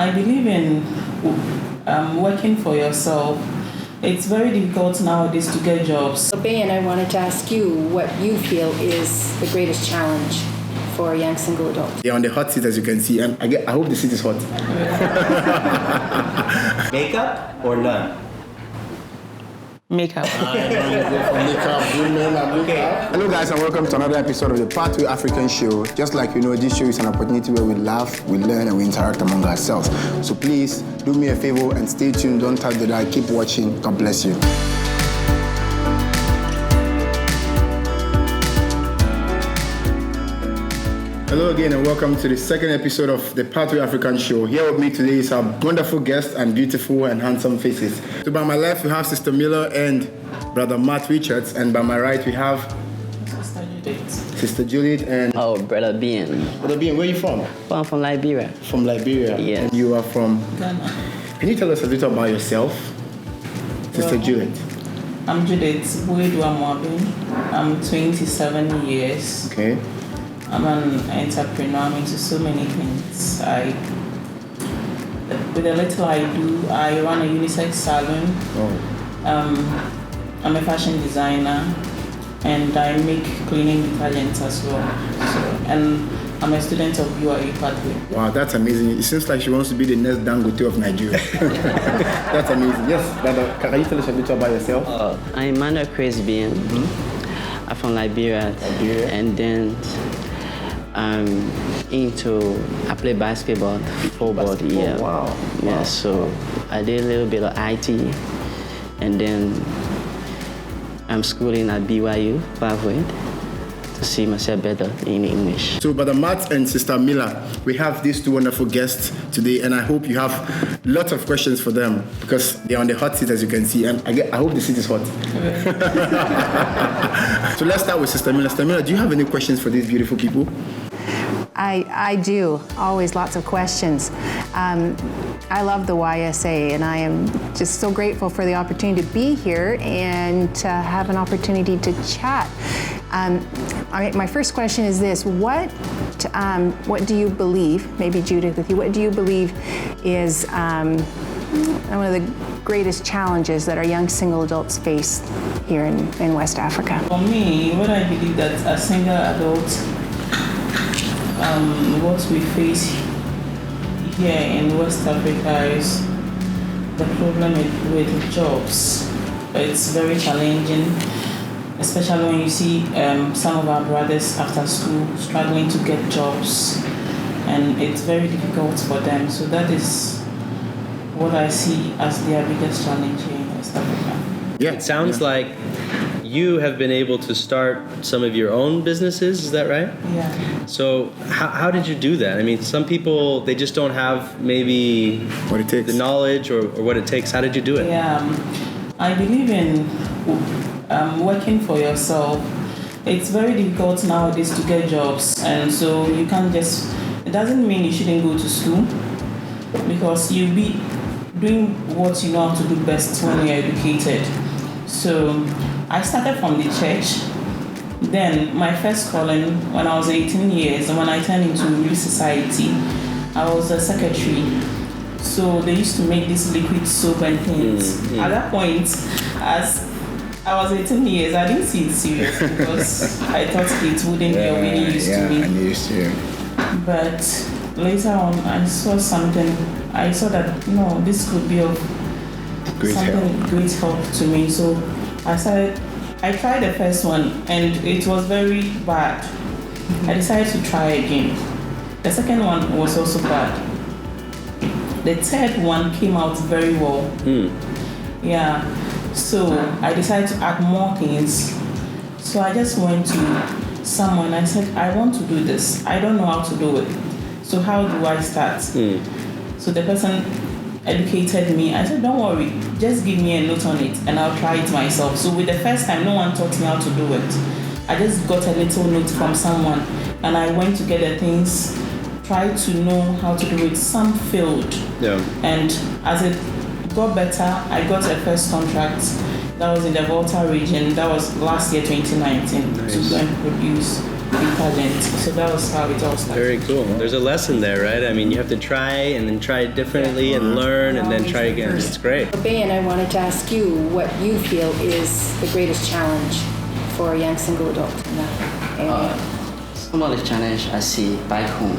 I believe in working for yourself. It's very difficult nowadays to get jobs. So, Bayan, I wanted to ask you what you feel is the greatest challenge for a young single adult. They're on the hot seat, as you can see, and I hope the seat is hot. Makeup or none? Makeup. Hello guys, and welcome to another episode of the Part 2 African Show. Just like you know, this show is an opportunity where we laugh, we learn, and we interact among ourselves. So please do me a favor and stay tuned. Don't touch the dial. Keep watching. God bless you. Hello again, and welcome to the second episode of the Part 2 African Show. Here with me today is our wonderful guests and beautiful and handsome faces. So by my left we have Sister Miller and Brother Matt Richards, and by my right we have Sister Juliet and Brother Bien. Brother Bien. Where are you from? I'm from Liberia. From Liberia. Yes. And you are from Ghana. Can you tell us a little about yourself, Sister Juliet? I'm Judith Buedwa-Mwabin. I'm 27 years. Okay. I'm an entrepreneur. I'm into so many things. With the little I do, I run a unisex salon. Oh. I'm a fashion designer, and I make cleaning detergents as well. And I'm a student of UAE pathway. Wow, that's amazing. It seems like she wants to be the next Dangote of Nigeria. That's amazing. Yes, brother, can you tell us a bit about yourself? I'm Emmanuel Chris Bien. I'm from Liberia. And then I'm I play basketball, football. Yeah. Wow. Yeah, so I did a little bit of IT, and then I'm schooling at BYU, pathway, to see myself better in English. So, Brother Matt and Sister Miller, we have these two wonderful guests today, and I hope you have lots of questions for them because they're on the hot seat, as you can see, and I hope the seat is hot. So let's start with Sister Miller. Sister Miller, do you have any questions for these beautiful people? I do. Always lots of questions. I love the YSA, and I am just so grateful for the opportunity to be here and to have an opportunity to chat. My first question is this: What do you believe? Maybe Judith, with you, what do you believe is one of the greatest challenges that our young single adults face here in West Africa? For me, what I believe that as single adults, what we face here in West Africa is the problem with jobs. It's very challenging, especially when you see some of our brothers after school struggling to get jobs, and it's very difficult for them. So that is what I see as their biggest challenge here in West Africa. Yeah. It sounds like you have been able to start some of your own businesses, is that right? Yeah. So how did you do that? I mean, some people, they just don't have maybe What it takes. the knowledge or what it takes. How did you do it? Yeah, I believe in working for yourself. It's very difficult nowadays to get jobs, and so you can't just, it doesn't mean you shouldn't go to school, because you'll be doing what you know how to do best when you're educated. So I started from the church. Then my first calling when I was 18 years, and when I turned into Relief Society, I was a secretary. So they used to make this liquid soap and things. At that point, as I was 18 years, I didn't see it serious because I thought it wouldn't be of any use to me. But later on, I saw something. I saw that this could be of great help to me. So I tried the first one, and it was very bad. I decided to try again. The second one was also bad. The third one came out very well. Yeah. So I decided to add more things. So I just went to someone. I said, I want to do this. I don't know how to do it. So how do I start? So the person educated me. I said, don't worry, just give me a note on it and I'll try it myself. So with the first time, no one taught me how to do it. I just got a little note from someone and I went to get the things, tried to know how to do it. Some failed. Yeah. And as it got better, I got a first contract that was in the Volta region. That was last year, 2019, nice. To go and produce pageant. So that was how it all started. Very cool. There's a lesson there, right? I mean, you have to try and then try it differently and learn and then try again. It's great. Ben, I wanted to ask you what you feel is the greatest challenge for a young single adult in that area. Some of the challenge I see back home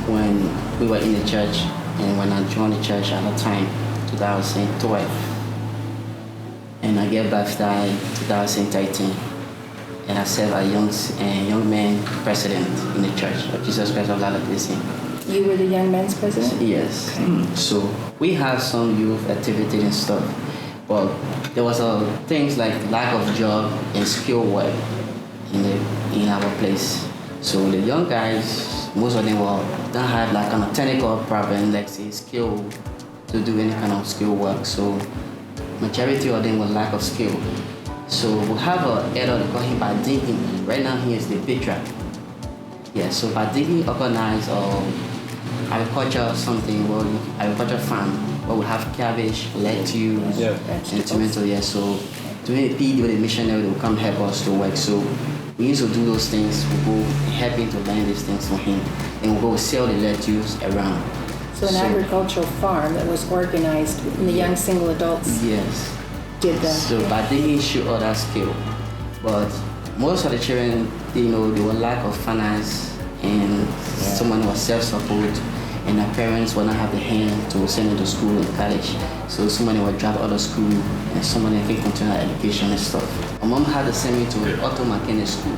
when we were in the church and when I joined the church at the time, 2012. And I get baptized 2013. And I serve as young man president in the church of Jesus Christ of Latter-day You were the young men's president? Yes. So we have some youth activity and stuff, but there was things like lack of job and skill work in our place. So the young guys, most of them don't have like kind of technical problem, like say skill to do any kind of skill work. So majority of them will lack of skill. So we have an error they call him Badigi. Right now he is the patron. Yeah, so Badigi organized agriculture something, agriculture farm where we have cabbage, lettuce, and tomato. Yeah, so during the PD with the missionary, they will come help us to work. So we used to do those things. We go help him to learn these things for him, and we go sell the lettuce around. So an agricultural farm that was organized, and the young single adults. Yes. Did that. So by digging show other skill, but most of the children, they were lack of finance and someone was self-support, and their parents will not have the hand to send them to school and college. So somebody will drop out of school and somebody can continue education and stuff. My mom had to send me to auto mechanic school.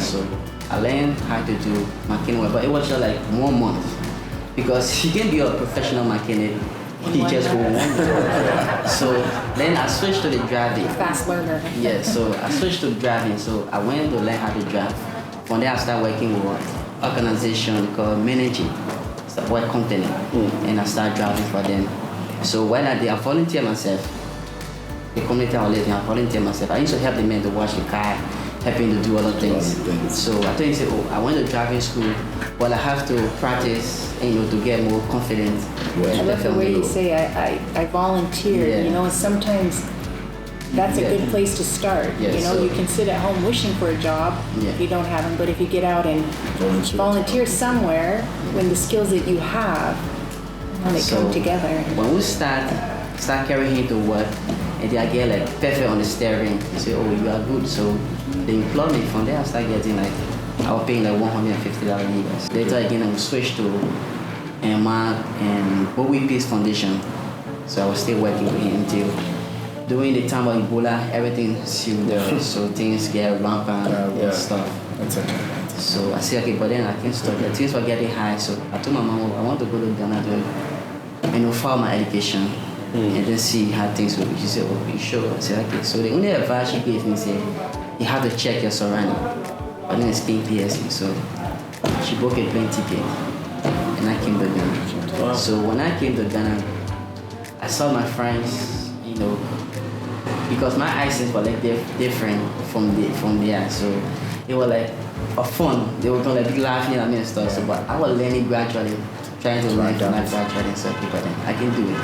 So I learned how to do mechanic work, but it was just like 1 month because he can be a professional mechanic. He just won't. So then I switched to the driving. Fast learner. Yeah, so I switched to driving. So I went to learn how to drive. From there I started working with an organization called Managing. It's a work company. And I started driving for them. So when I did, I volunteered myself. The community I live in, I volunteered myself. I used to help the men to wash the car, helping to do other things. So I told him, I went to driving school, but I have to practice, to get more confident. I love the way you say I volunteered. Yeah. Sometimes that's a good place to start. You can sit at home wishing for a job if you don't have them, but if you get out and volunteer somewhere, when the skills that you have, they come together. When we start carrying him to work, and then I get like perfect on the steering, they say, oh, you are good. So they employ me. From there I start getting I was paying like $150. Later again I switched to Mark and Bowie Peace Foundation. So I was still working with him until during the time of Ebola, everything sealed down. So things get rampant and stuff. So I said, okay, but then I can't stop that. Things were getting high, so I told my mom, I want to go to Ghana to follow my education and then see how things will be. She said, oh, you sure? I said, okay. So the only advice she gave me said, you have to check your surrounding. But then it's PSC, so she booked a plane ticket and I came to Ghana. Wow. So when I came to Ghana, I saw my friends, because my accents were like different from there. So they were like fun. They were kind of like laughing at me and stuff. So, but I was learning gradually, trying to learn gradually and stuff. But I can do it.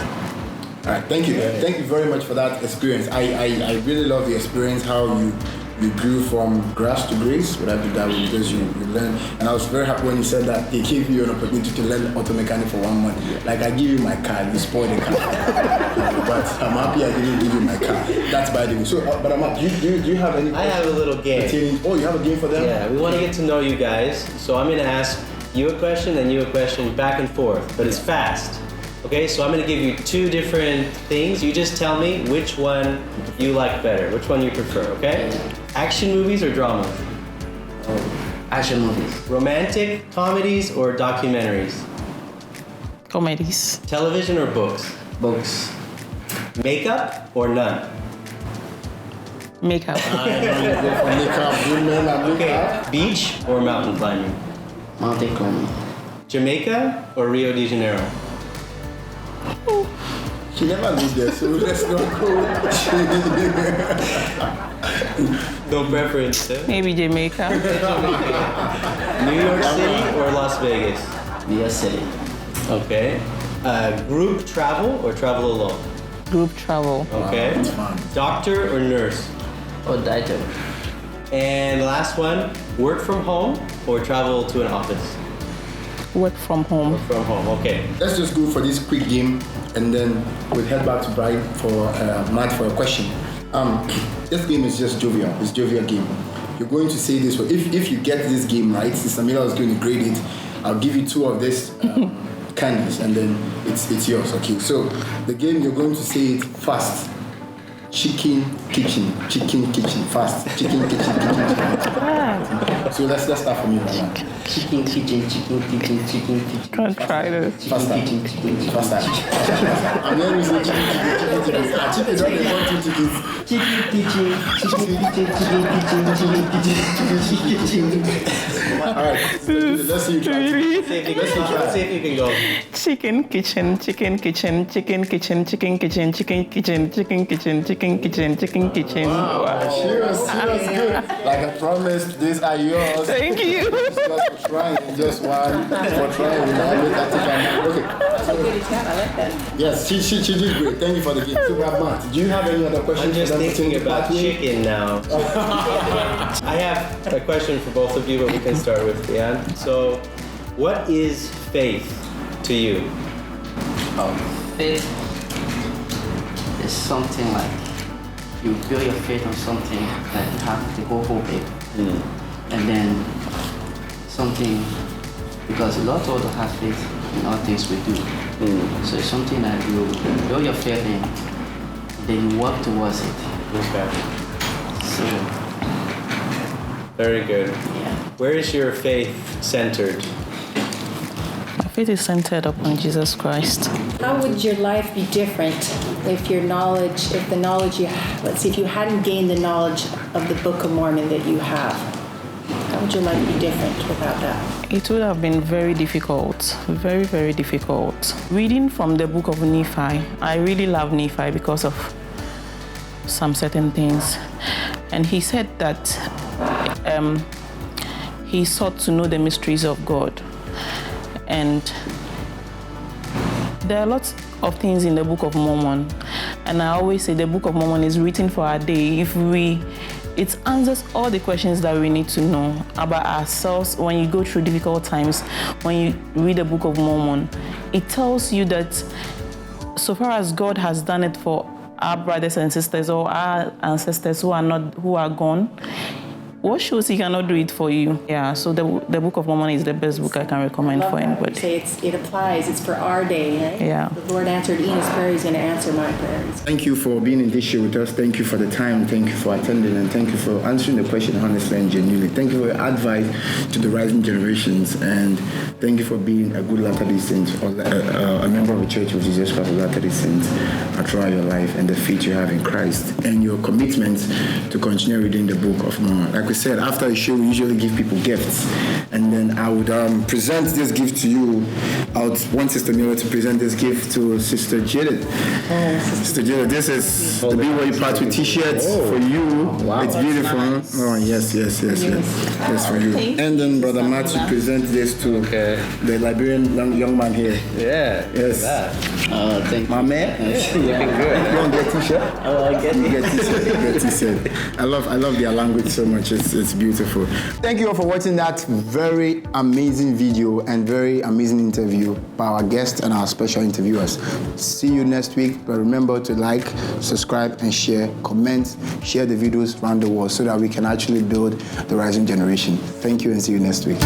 All right, thank you. Thank you very much for that experience. I really love the experience, how you grew from grass to grace, but I did that because you learned. And I was very happy when you said that they gave you an opportunity to learn auto mechanic for 1 month. Like I give you my car, you spoil the car. But I'm happy I didn't give you my car. That's by the way. So, but Amat, do you have any? I have a little game. Oh, you have a game for them? Yeah, we want to get to know you guys. So I'm going to ask you a question and you a question back and forth, but it's fast. Okay, so I'm going to give you 2 different things. You just tell me which one you like better, which one you prefer, okay? Action movies or dramas? Action movies. Romantic comedies or documentaries? Comedies. Television or books? Books. Makeup or none? Makeup. Okay, beach or mountain climbing? Mountain climbing. Jamaica or Rio de Janeiro? She never lived there, so let's not go. No preference, eh? Maybe Jamaica. New York City or Las Vegas? New York City. Okay. Group travel or travel alone? Group travel. Okay. Wow, Doctor or nurse? Or doctor. And the last one, work from home or travel to an office? Work from home. Work from home, okay. Let's just go for this quick game, and then we'll head back to Brian for Matt for a question. This game is just jovial. It's a jovial game. You're going to say this. If you get this game right, Sister Mila is going to grade it. I'll give you 2 of this candies, and then it's yours. Okay. So the game, you're going to say it fast. Chicken kitchen, fast. Chicken kitchen. So let's start from you, Mama. Chicken kitchen. Can't try this. Faster. I'm going to say chicken. Chicken is not the 1, 2 chickens. Chicken. All right. Let's see you try. Let's see if you can go. Chicken kitchen. Wow. She was good. Like I promised, these are yours. Thank you. Just for trying, just one for trying. Okay. So, yes, she did great. Thank you for the gift. So, Matt, do you have any other questions? I'm just thinking about chicken now. I have a question for both of you, but we can start with Diane. So, what is faith to you? Faith is something like you build your faith on something that you have the whole hope in. And then something, because a lot of us have faith in all things we do. So it's something that you build your faith in, then you work towards it. Okay. So, very good. yeah. Where is your faith centered? My faith is centered upon Jesus Christ. How would your life be different if the knowledge you have, let's see, if you hadn't gained the knowledge of the Book of Mormon that you have? How would your life be different without that? It would have been very difficult, very, very difficult. Reading from the book of Nephi, I really love Nephi because of some certain things. And he said that he sought to know the mysteries of God. And there are lots of things in the Book of Mormon. And I always say the Book of Mormon is written for our day. It answers all the questions that we need to know about ourselves when you go through difficult times. When you read the Book of Mormon, it tells you that so far as God has done it for our brothers and sisters or our ancestors who are gone, what shows he cannot do it for you? Yeah, so the Book of Mormon is the best book I can recommend for anybody. You say it applies, it's for our day, right? Yeah. The Lord answered Enos' prayer, he's going to answer my prayers. Thank you for being in this show with us. Thank you for the time. Thank you for attending. And thank you for answering the question honestly and genuinely. Thank you for your advice to the rising generations. And thank you for being a good Latter-day Saint, or a member of the Church of Jesus Christ of Latter-day Saints throughout your life and the faith you have in Christ and your commitment to continue reading the Book of Mormon. Like we said, after a show, we usually give people gifts. And then I would present this gift to you. I would want Sister Mila to present this gift to Sister Judith. Sister Judith, this is the Be Where You Part With t-shirt for you. Wow. It's beautiful. Nice. Oh, yes. Yes, for you. And then Brother Matt will present this to the Liberian young man here. Yeah. Yes. Thank you. My man. Looking good. You want to get t-shirt? Oh, I get You it. get t-shirt. I love their language so much. It's beautiful. Thank you all for watching that very amazing video and very amazing interview by our guests and our special interviewers. See you next week. But remember to like, subscribe, and share, comment, share the videos around the world so that we can actually build the rising generation. Thank you and see you next week.